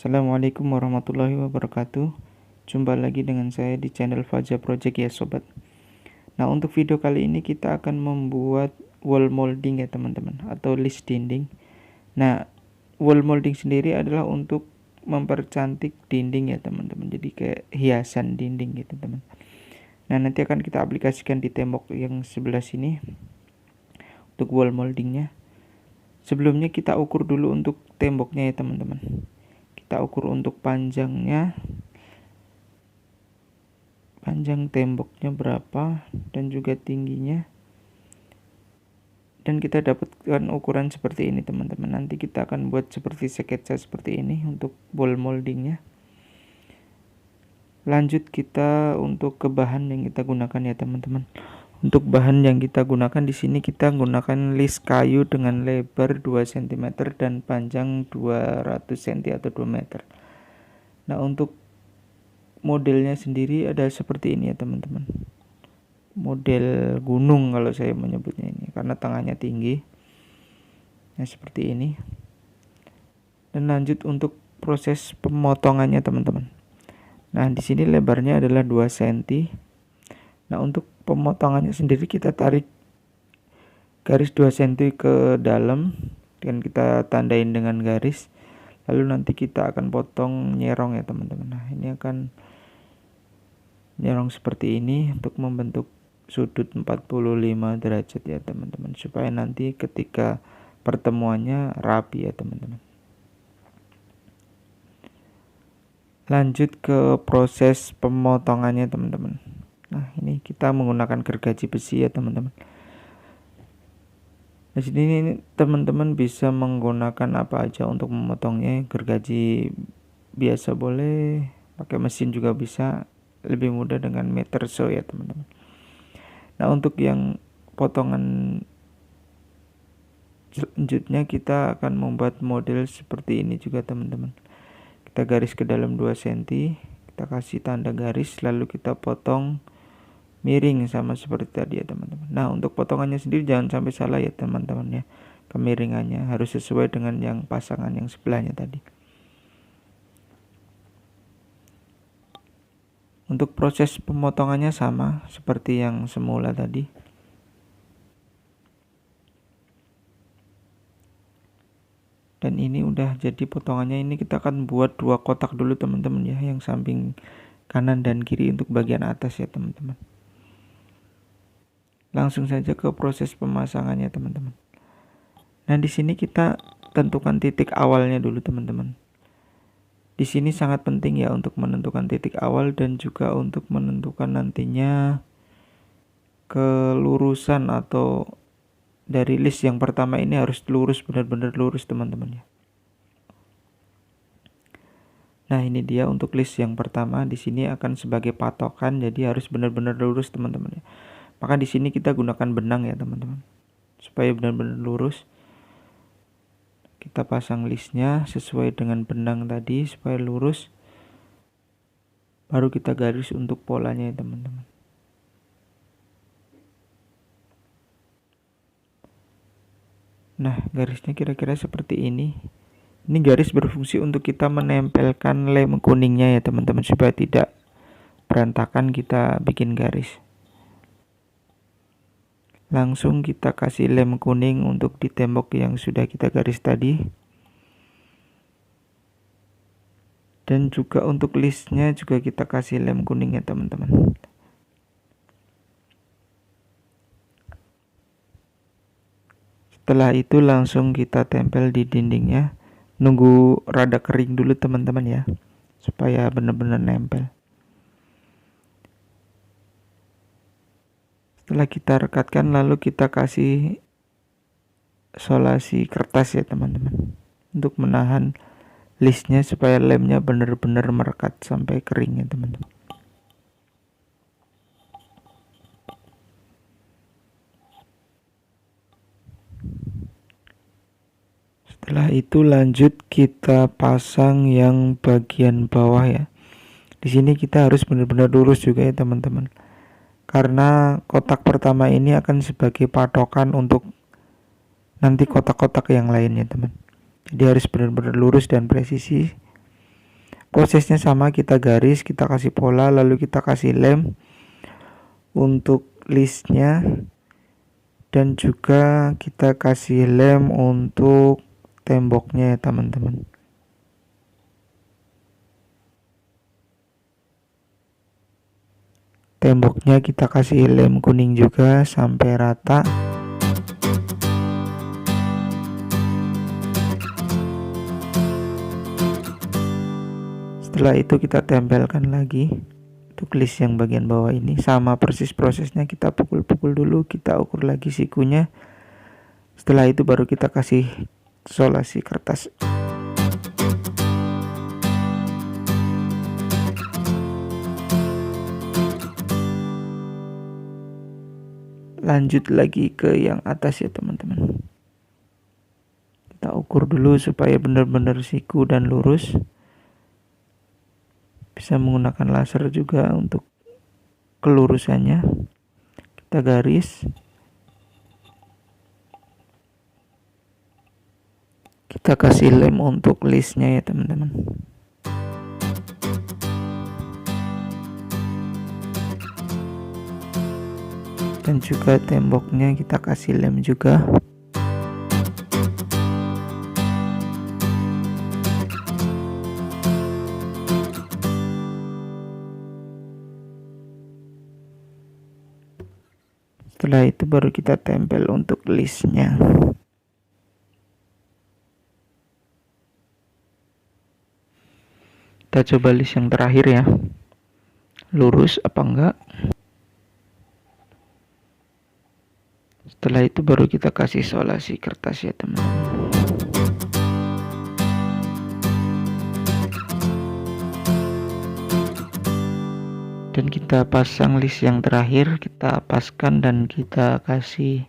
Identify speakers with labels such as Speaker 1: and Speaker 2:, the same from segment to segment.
Speaker 1: Assalamualaikum warahmatullahi wabarakatuh. Jumpa lagi dengan saya di channel Faja Project ya sobat. Nah, untuk video kali ini kita akan membuat wall molding ya teman-teman, atau list dinding. Nah, wall molding sendiri adalah untuk mempercantik dinding ya teman-teman. Jadi kayak hiasan dinding gitu teman. Nah, nanti akan kita aplikasikan di tembok yang sebelah sini untuk wall moldingnya. Sebelumnya kita ukur dulu untuk temboknya ya teman-teman. Kita ukur untuk panjang temboknya berapa dan juga tingginya, dan kita dapatkan ukuran seperti ini teman-teman. Nanti kita akan buat seperti sketsa seperti ini untuk wall moldingnya. Lanjut kita untuk ke bahan yang kita gunakan ya teman-teman. Untuk bahan yang kita gunakan di sini kita gunakan list kayu dengan lebar 2 cm dan panjang 200 cm atau 2 meter. Nah, untuk modelnya sendiri ada seperti ini ya teman-teman. Model gunung kalau saya menyebutnya ini karena tengahnya tinggi. Nah, seperti ini. Dan lanjut untuk proses pemotongannya teman-teman. Nah, di sini lebarnya adalah 2 cm. Nah, untuk pemotongannya sendiri kita tarik garis 2 cm ke dalam dan kita tandain dengan garis. Lalu nanti kita akan potong nyerong ya teman-teman. Nah, ini akan nyerong seperti ini untuk membentuk sudut 45 derajat ya teman-teman, supaya nanti ketika pertemuannya rapi ya teman-teman. Lanjut ke proses pemotongannya teman-teman. Nah, ini kita menggunakan gergaji besi ya teman-teman. Di sini teman-teman bisa menggunakan apa aja untuk memotongnya. Gergaji biasa boleh, pakai mesin juga bisa, lebih mudah dengan meter saw ya teman-teman. Nah, untuk yang potongan selanjutnya kita akan membuat model seperti ini juga teman-teman. Kita garis ke dalam 2 cm, kita kasih tanda garis, lalu kita potong miring sama seperti tadi ya teman-teman. Nah, untuk potongannya sendiri jangan sampai salah ya teman-teman ya. Kemiringannya harus sesuai dengan yang pasangan yang sebelahnya tadi. Untuk proses pemotongannya sama seperti yang semula tadi. Dan ini udah jadi potongannya. Ini kita akan buat 2 kotak dulu teman-teman ya, yang samping kanan dan kiri untuk bagian atas ya teman-teman. Langsung saja ke proses pemasangannya teman-teman. Nah, di sini kita tentukan titik awalnya dulu teman-teman. Di sini sangat penting ya untuk menentukan titik awal dan juga untuk menentukan nantinya kelurusan atau dari list yang pertama ini harus lurus, benar-benar lurus teman-teman ya. Nah, ini dia untuk list yang pertama. Di sini akan sebagai patokan, jadi harus benar-benar lurus teman-teman ya. Maka di sini kita gunakan benang ya teman-teman, supaya benar-benar lurus. Kita pasang listnya sesuai dengan benang tadi supaya lurus. Baru kita garis untuk polanya ya teman-teman. Nah, garisnya kira-kira seperti ini. Ini garis berfungsi untuk kita menempelkan lem kuningnya ya teman-teman, supaya tidak berantakan kita bikin garis. Langsung kita kasih lem kuning untuk di tembok yang sudah kita garis tadi. Dan juga untuk listnya juga kita kasih lem kuning ya teman-teman. Setelah itu langsung kita tempel di dindingnya. Nunggu rada kering dulu teman-teman ya, supaya benar-benar nempel. Setelah kita rekatkan, lalu kita kasih isolasi kertas ya teman-teman, untuk menahan listnya supaya lemnya benar-benar merekat sampai kering ya teman-teman. Setelah itu lanjut kita pasang yang bagian bawah ya. Di sini kita harus benar-benar lurus juga ya teman-teman, karena kotak pertama ini akan sebagai patokan untuk nanti kotak-kotak yang lainnya teman. Jadi harus benar-benar lurus dan presisi. Prosesnya sama, kita garis, kita kasih pola, lalu kita kasih lem untuk listnya, dan juga kita kasih lem untuk temboknya ya teman-teman. Temboknya kita kasih lem kuning juga sampai rata. Setelah itu kita tempelkan lagi untuk list yang bagian bawah ini. Sama persis prosesnya, kita pukul-pukul dulu, kita ukur lagi sikunya. Setelah itu baru kita kasih solasi kertas. Lanjut lagi ke yang atas ya teman-teman. Kita ukur dulu supaya benar-benar siku dan lurus. Bisa menggunakan laser juga untuk kelurusannya. Kita garis, kita kasih lem untuk listnya ya teman-teman. Dan juga temboknya kita kasih lem juga. Setelah itu baru kita tempel untuk listnya. Kita coba list yang terakhir ya, lurus apa enggak. Setelah itu baru kita kasih solasi kertas ya teman-teman. Dan kita pasang list yang terakhir, kita paskan dan kita kasih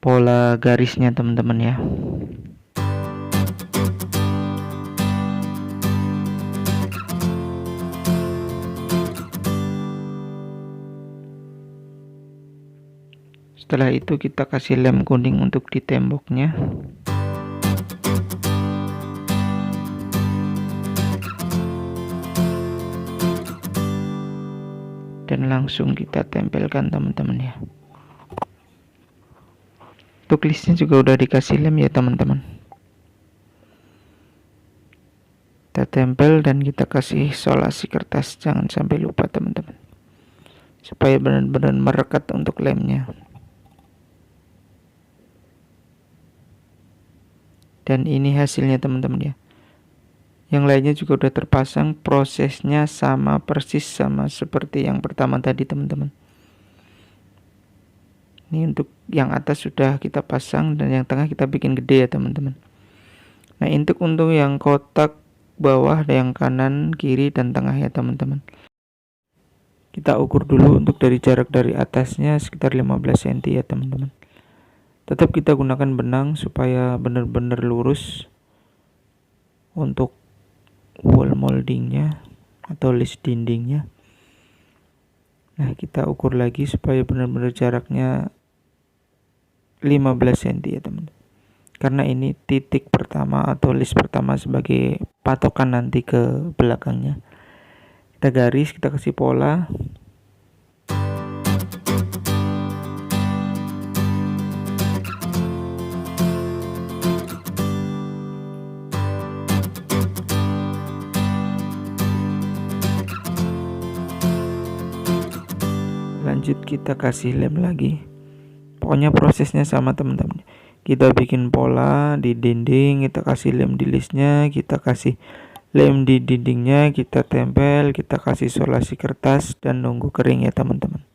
Speaker 1: pola garisnya teman-teman ya. Setelah itu kita kasih lem kuning untuk di temboknya. Dan langsung kita tempelkan teman-teman ya. Untuk listnya juga udah dikasih lem ya teman-teman. Kita tempel dan kita kasih solasi kertas, jangan sampai lupa teman-teman, supaya benar-benar merekat untuk lemnya. Dan ini hasilnya teman-teman ya. Yang lainnya juga udah terpasang, prosesnya sama persis sama seperti yang pertama tadi teman-teman. Ini untuk yang atas sudah kita pasang dan yang tengah kita bikin gede ya teman-teman. Nah untuk yang kotak bawah, yang kanan, kiri, dan tengah ya teman-teman. Kita ukur dulu untuk dari jarak dari atasnya sekitar 15 cm ya teman-teman. Tetap kita gunakan benang supaya benar-benar lurus untuk wall moldingnya atau list dindingnya. Nah kita ukur lagi supaya benar-benar jaraknya 15 cm ya teman-teman, karena ini titik pertama atau list pertama sebagai patokan nanti ke belakangnya. Kita garis, kita kasih pola. Lanjut kita kasih lem lagi. Pokoknya prosesnya sama teman-teman. Kita bikin pola di dinding, kita kasih lem di listnya, kita kasih lem di dindingnya, kita tempel, kita kasih solasi kertas dan nunggu kering ya teman-teman.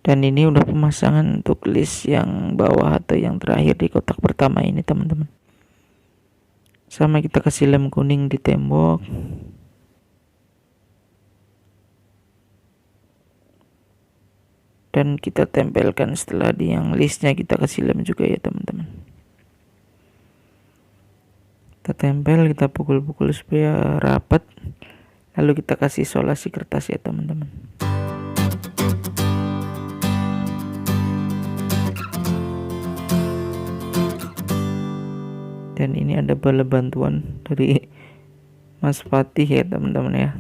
Speaker 1: Dan ini udah pemasangan untuk list yang bawah atau yang terakhir di kotak pertama ini teman-teman. Sama kita kasih lem kuning di tembok. Dan kita tempelkan setelah di yang listnya kita kasih lem juga ya teman-teman. Kita tempel, kita pukul-pukul supaya rapat. Lalu kita kasih isolasi kertas ya teman-teman. Dan ini ada bala bantuan dari Mas Fatih ya teman-teman ya,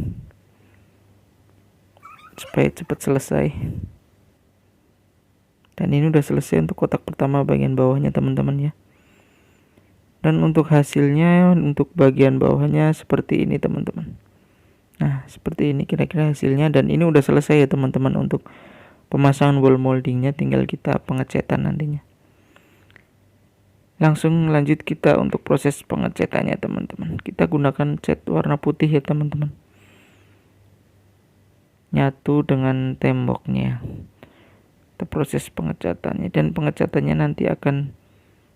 Speaker 1: supaya cepat selesai. Dan ini udah selesai untuk kotak pertama bagian bawahnya teman-teman ya. Dan untuk hasilnya, untuk bagian bawahnya seperti ini teman-teman. Nah seperti ini kira-kira hasilnya. Dan ini udah selesai ya teman-teman untuk pemasangan wall moldingnya, tinggal kita pengecetan nantinya. Langsung lanjut kita untuk proses pengecatannya teman-teman. Kita gunakan cat warna putih ya teman-teman, nyatu dengan temboknya. Kita proses pengecatannya, dan pengecatannya nanti akan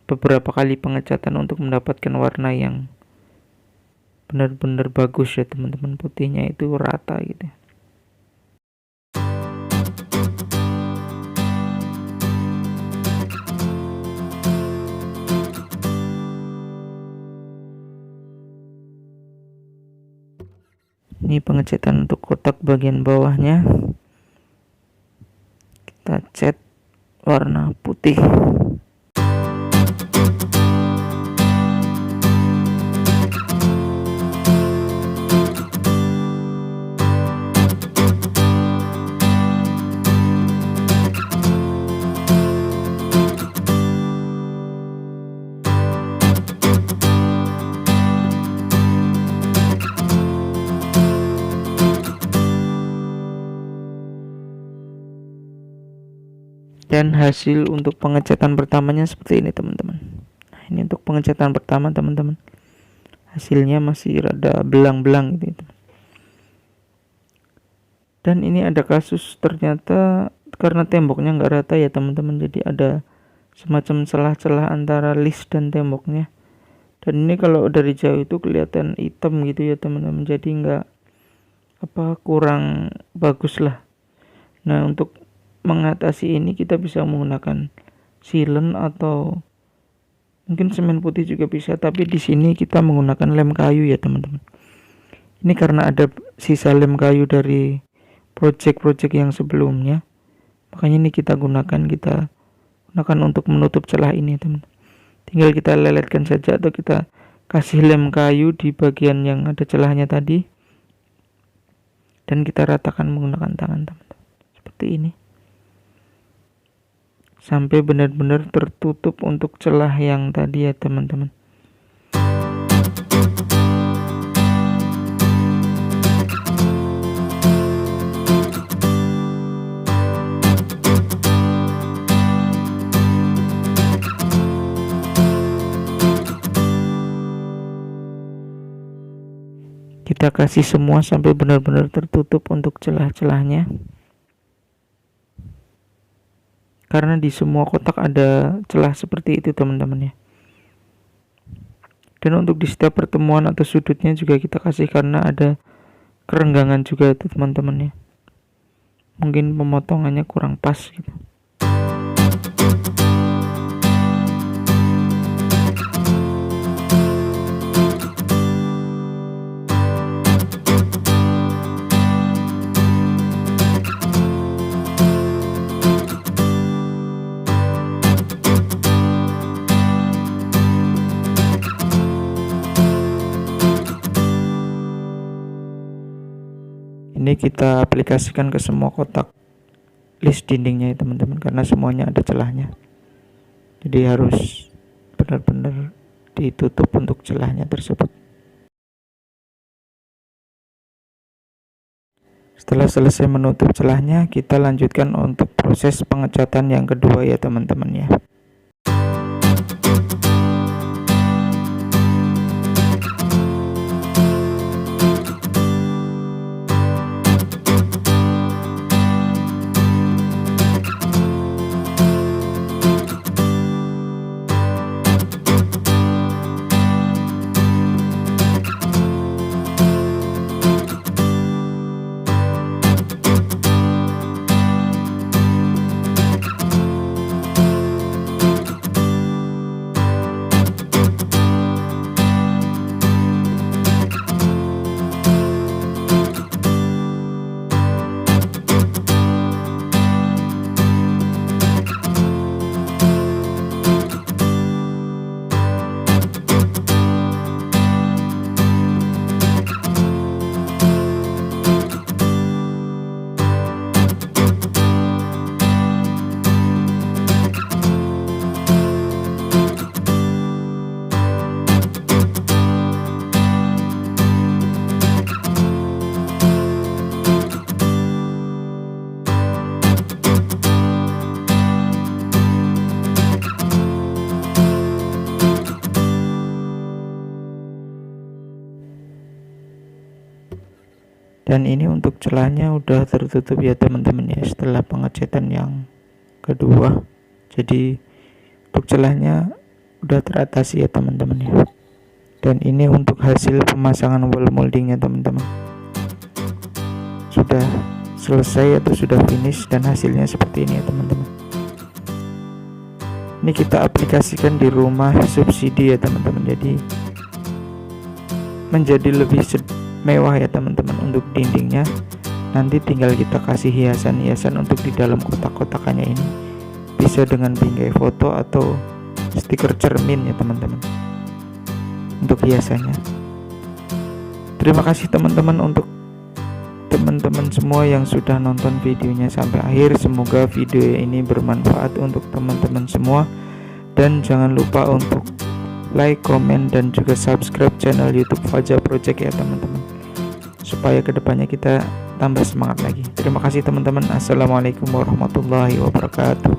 Speaker 1: beberapa kali pengecatan untuk mendapatkan warna yang benar-benar bagus ya teman-teman, putihnya itu rata gitu. Ini pengecatan untuk kotak bagian bawahnya, kita cat warna putih. Dan hasil untuk pengecatan pertamanya seperti ini teman-teman. Nah, ini untuk pengecatan pertama teman-teman. Hasilnya masih rada belang-belang gitu. Dan ini ada kasus ternyata karena temboknya nggak rata ya teman-teman. Jadi ada semacam celah-celah antara list dan temboknya. Dan ini kalau dari jauh itu kelihatan hitam gitu ya teman-teman. Jadi nggak kurang bagus lah. Nah untuk mengatasi ini kita bisa menggunakan sealant atau mungkin semen putih juga bisa, tapi di sini kita menggunakan lem kayu ya teman-teman. Ini karena ada sisa lem kayu dari project-project yang sebelumnya, makanya ini kita gunakan untuk menutup celah ini teman. Tinggal kita leletkan saja atau kita kasih lem kayu di bagian yang ada celahnya tadi, dan kita ratakan menggunakan tangan teman-teman seperti ini sampai benar-benar tertutup untuk celah yang tadi ya teman-teman. Kita kasih semua sampai benar-benar tertutup untuk celah-celahnya. Karena di semua kotak ada celah seperti itu teman-teman ya. Dan untuk di setiap pertemuan atau sudutnya juga kita kasih, karena ada kerenggangan juga itu teman-teman ya. Mungkin pemotongannya kurang pas gitu. Ini kita aplikasikan ke semua kotak list dindingnya ya teman-teman, karena semuanya ada celahnya. Jadi harus benar-benar ditutup untuk celahnya tersebut. Setelah selesai menutup celahnya, kita lanjutkan untuk proses pengecatan yang kedua ya teman-teman ya. Dan ini untuk celahnya udah tertutup ya teman-teman ya, setelah pengecatan yang kedua. Jadi untuk celahnya udah teratasi ya teman-teman ya. Dan ini untuk hasil pemasangan wall moldingnya teman-teman, sudah selesai atau sudah finish, dan hasilnya seperti ini ya teman-teman. Ini kita aplikasikan di rumah subsidi ya teman-teman, jadi menjadi lebih mewah ya teman-teman. Untuk dindingnya nanti tinggal kita kasih hiasan-hiasan untuk di dalam kotak-kotakannya ini, bisa dengan bingkai foto atau stiker cermin ya teman-teman untuk hiasannya. Terima kasih teman-teman untuk teman-teman semua yang sudah nonton videonya sampai akhir. Semoga video ini bermanfaat untuk teman-teman semua, dan jangan lupa untuk like, komen, dan juga subscribe channel YouTube Faja Project ya teman-teman, supaya kedepannya kita tambah semangat lagi. Terima kasih teman-teman. Assalamualaikum warahmatullahi wabarakatuh.